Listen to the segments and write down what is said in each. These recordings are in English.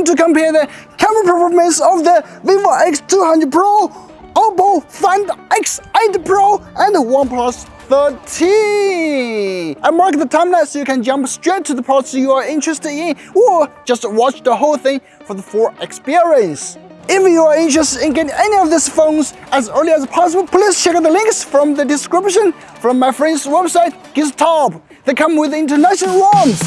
going to compare the camera performance of the Vivo X200 Pro, OPPO Find X8 Pro, and the OnePlus 13. I mark the timeline so you can jump straight to the parts you are interested in, or just watch the whole thing for the full experience. If you are interested in getting any of these phones as early as possible, please check out the links from the description from my friend's website, GizTop. They come with international ROMs.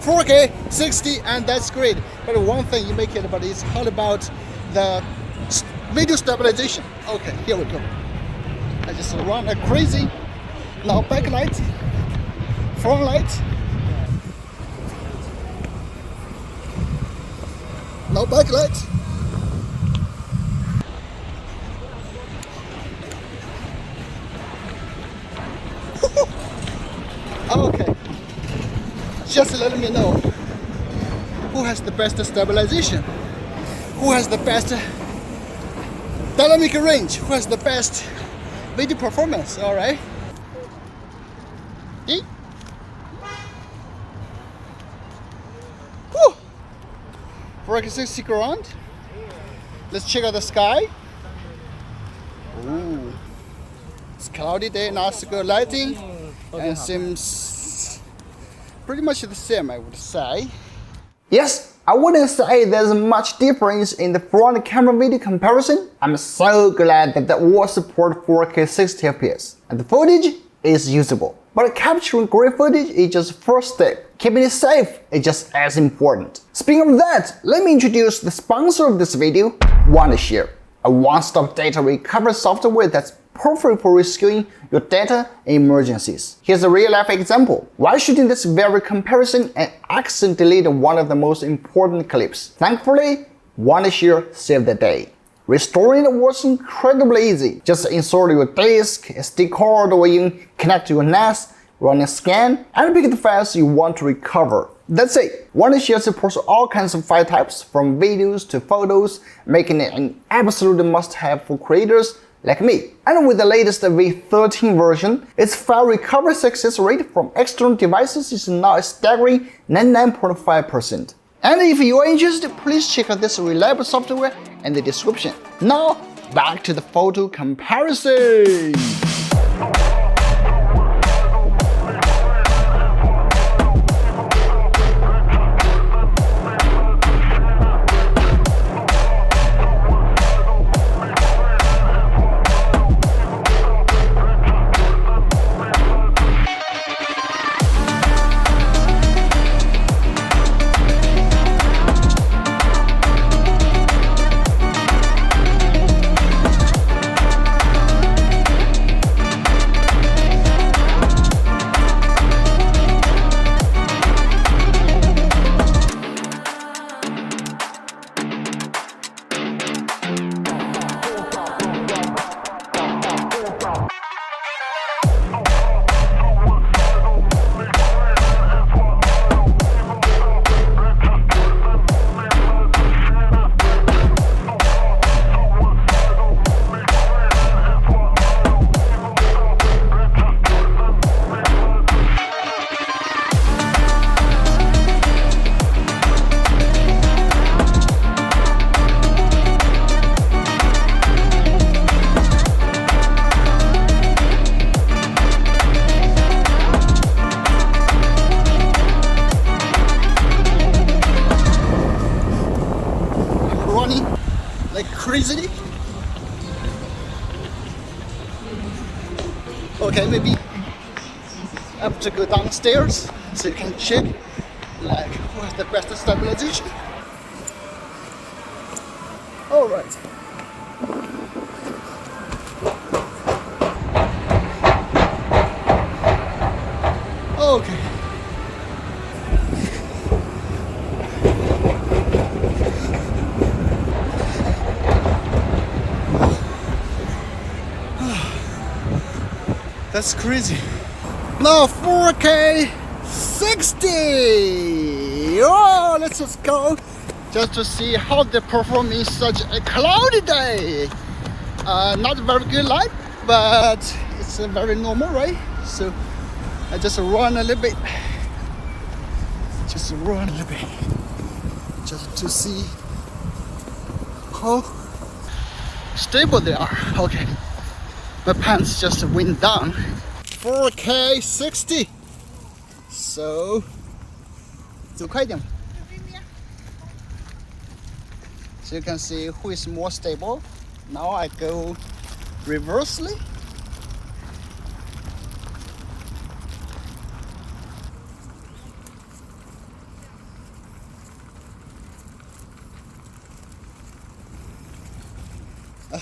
"4K, 60, and that's great." But one thing you may care about is how about the video stabilization? Okay, here we go. I just run like crazy. Now backlight, front light. Now backlight. Okay. Just let me know who has the best stabilization, who has the best dynamic range, who has the best video performance. All right. Whew. 4K around. Let's check out the sky. Ooh. It's cloudy day, nice good lighting, and seems pretty much the same, I would say. Yes, I wouldn't say there's much difference in the front camera video comparison. I'm so glad that they all support 4K 60 FPS, and the footage is usable. But capturing great footage is just first step. Keeping it safe is just as important. Speaking of that, let me introduce the sponsor of this video, Wondershare, a one-stop data recovery software that's perfect for rescuing your data in emergencies. Here's a real-life example. While shooting this very comparison, an accident deleted one of the most important clips. Thankfully, Wondershare saved the day. Restoring it was incredibly easy. Just insert your disk, SD card, or even connect to your NAS, run a scan, and pick the files you want to recover. That's it. Wondershare supports all kinds of file types, from videos to photos, making it an absolute must-have for creators like me. And with the latest V13 version, its file recovery success rate from external devices is now a staggering 99.5%. And if you are interested, please check out this reliable software in the description. Now, back to the photo comparison. crazy. Okay, maybe I have to go downstairs so you can check like what the best stabilization. All right. Okay. That's crazy. Now 4K 60. Oh, let's just go just to see how they perform in such a cloudy day. Not very good light, but it's a very normal, right? So I just run a little bit. Just run a little bit. Just to see how stable they are. Okay. My pants just went down. 4K 60. So 走快一点. So you can see who is more stable. Now I go reversely.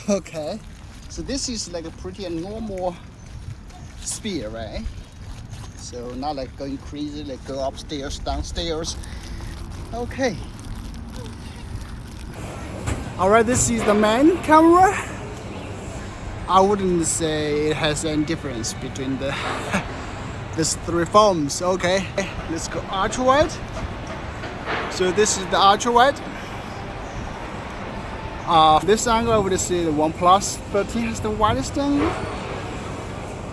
Okay, so this is like a pretty normal speed, right? So not like going crazy, like go upstairs, downstairs. Okay. All right, this is the main camera. I wouldn't say it has any difference between the these three phones. Okay, let's go ultra wide. So this is the ultra wide. This angle, I would say the OnePlus 13 has the widest angle.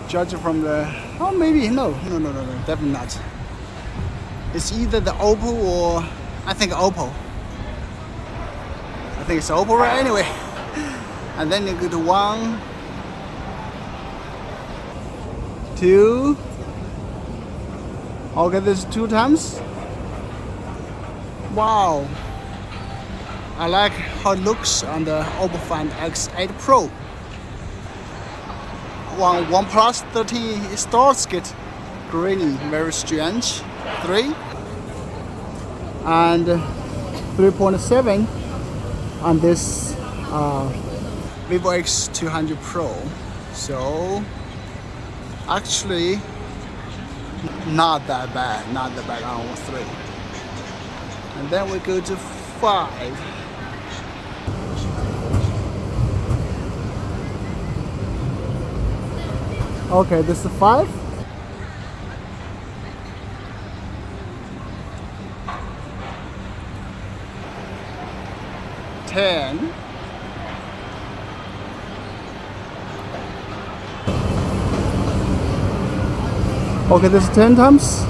Judging from the, oh maybe, no, definitely not. It's either the OPPO or, I think OPPO. I think it's OPPO, right? Anyway. And then you go to 1, 2. Okay, this is 2 times. Wow. I like how it looks on the OPPO Find X8 Pro. OnePlus 13 starts get grainy, very strange. 3 and 3.7 on this Vivo X200 Pro. So actually not that bad on 3. And then we go to 5. Okay, this is 5. Ten. Okay, this is 10 times.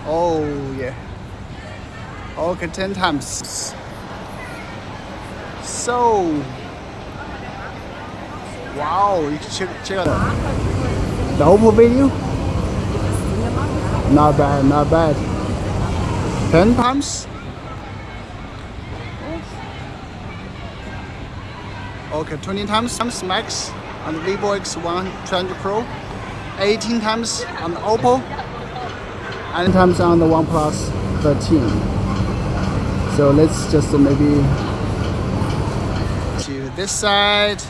Oh yeah. Okay, 10 times. So, wow, you can check out the OPPO video. Not bad. 10 times. Okay, 20 times max on the Vivo X200 Pro. 18 times on the OPPO. And 10 times on the OnePlus 13. So let's just maybe to this side.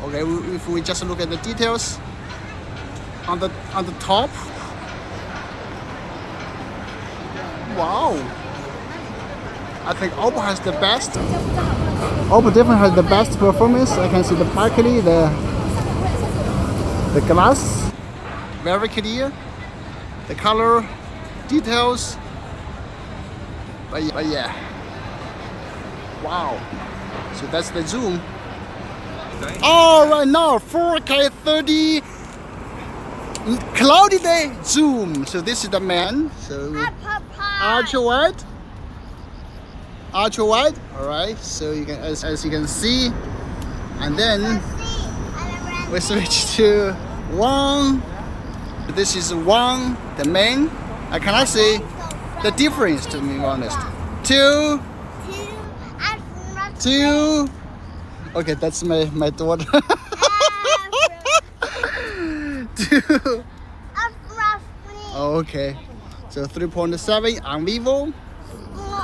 Okay, if we just look at the details on the top. Wow, I think OPPO has the best. OPPO definitely has the best performance. I can see the backlight, the glass, very clear, the color, details. But yeah, wow. So that's the zoom. All right, now 4K 30 cloudy day zoom. So this is the man. So ultra wide. All right. So you can, as you can see, and then we switch to 1. This is 1, the main. I cannot say the difference, to be honest. 2. Okay, that's my daughter. 2. Okay. So 3.7 on Vivo,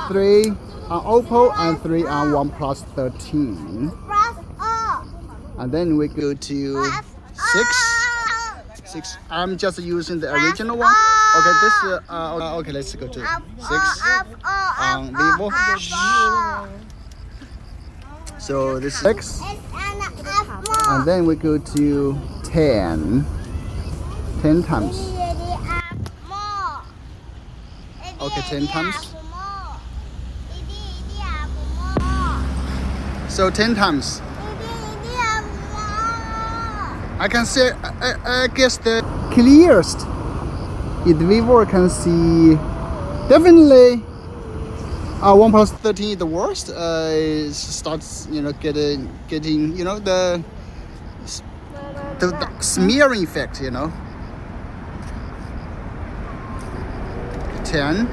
3 on OPPO, and 3 on OnePlus 13. And then we go to 6. I'm just using the original one. Okay, this okay, let's go to 6 on Vivo. So this is 6. And then we go to 10. 10 times. Okay, 10 times. So 10 times. I can say, I guess the clearest in the Vivo I can see definitely OnePlus 13 is the worst. It starts, getting, the smearing effect, 10,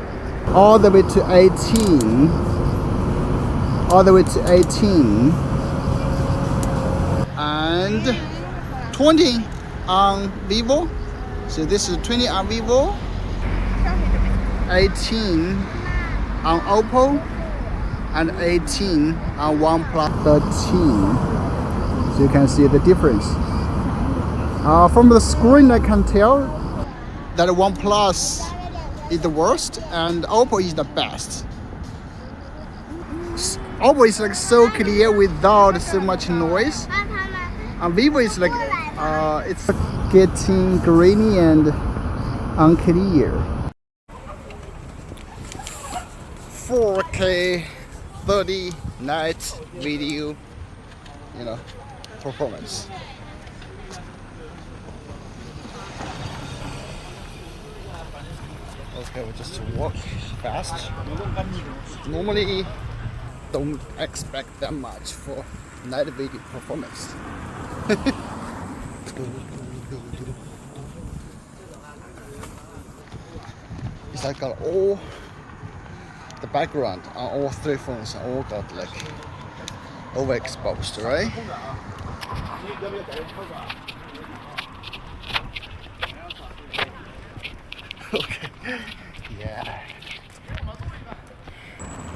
all the way to 18, and 20 on Vivo. So this is 20 on Vivo, 18 on OPPO, and 18 on OnePlus 13. So you can see the difference. From the screen I can tell that OnePlus is the worst and OPPO is the best. OPPO is like so clear without so much noise. And Vivo is like it's getting grainy and unclear. 4K 30 night video, performance. Okay, we just walk fast. Normally, don't expect that much for night video performance. It's like got all the background on all 3 phones all got like overexposed, right? Okay. Yeah.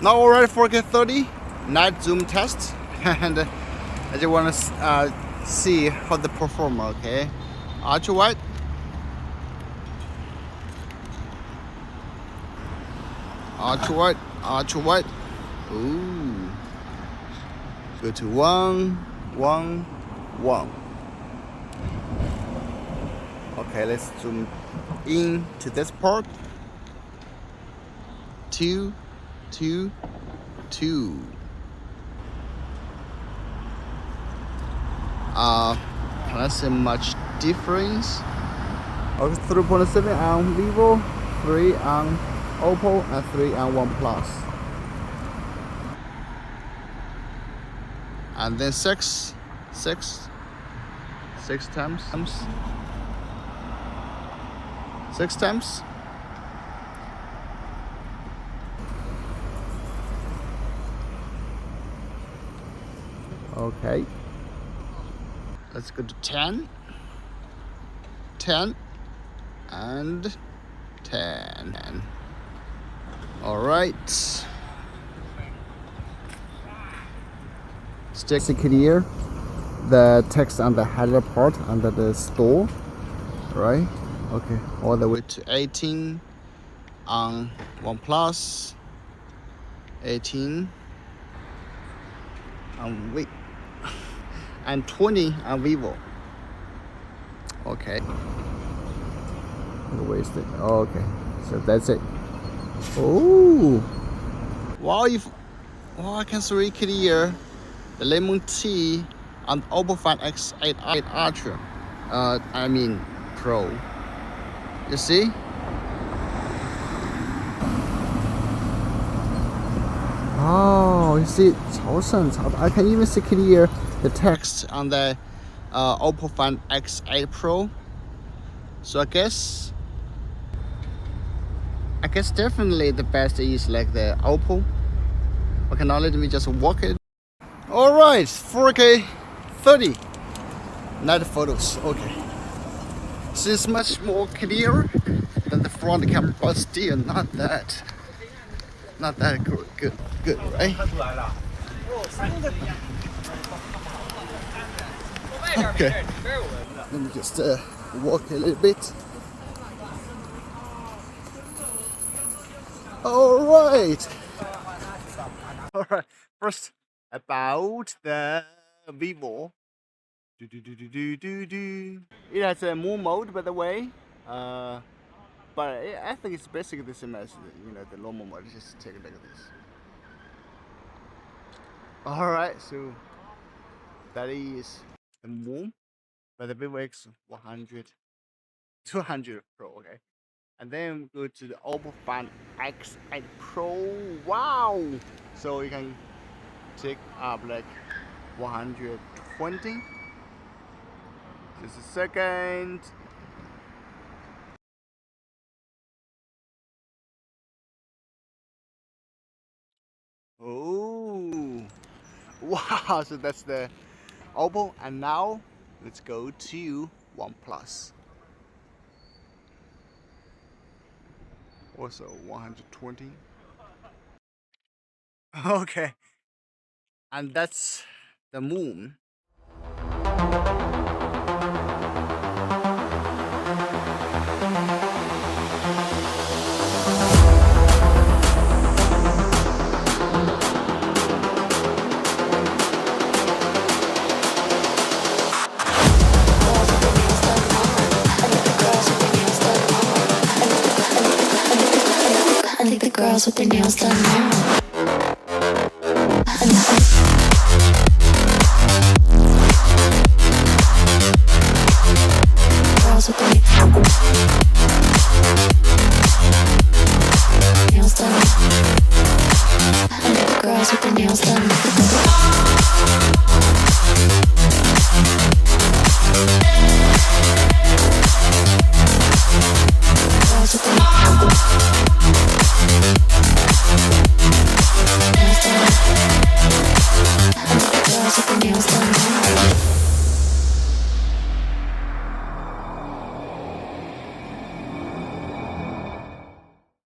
Now already 4K 30 night zoom test, and I just want to see how they perform. Okay, ultra wide. Ultra wide. Ooh. Go to 1, 1, 1. Okay, let's zoom in to this part. 2, 2, 2. Can I see much difference? Okay, 3.7 on Vivo, 3 on OPPO, and 3 on OnePlus. And then 6 times. 6 times. Okay. Let's go to 10, 10, and 10. All right. Stick clear the text on the header part under the store, right? Okay, all the way to 18 on OnePlus, 18 on and 20 on Vivo. Okay. Wasted. Okay, so that's it. Oh, wow! I can see clear the lemon tea on OPPO Find X8 Ultra. I mean Pro. You see? Oh, you see, I can even see clear the text on the OPPO Find X8 Pro. So I guess definitely the best is like the OPPO. Okay, now let me just walk it. All right, 4K 30 night photos. Okay, so it's much more clear. than the front camera, but still not that good, right? Okay, let me just walk a little bit. All right. First about the Vivo. It has a moon mode, by the way. But I think it's basically the same as the normal mode. Just take a look at this. All right, so that is the moon by the Vivo X200 Pro. Okay, and then go to the OPPO Find X8 Pro. Wow! So you can take up like 120. Just a second. Oh, wow! So that's the OPPO, and now let's go to OnePlus. Also 120. Okay, and that's the moon. I think the girls with their nails done now.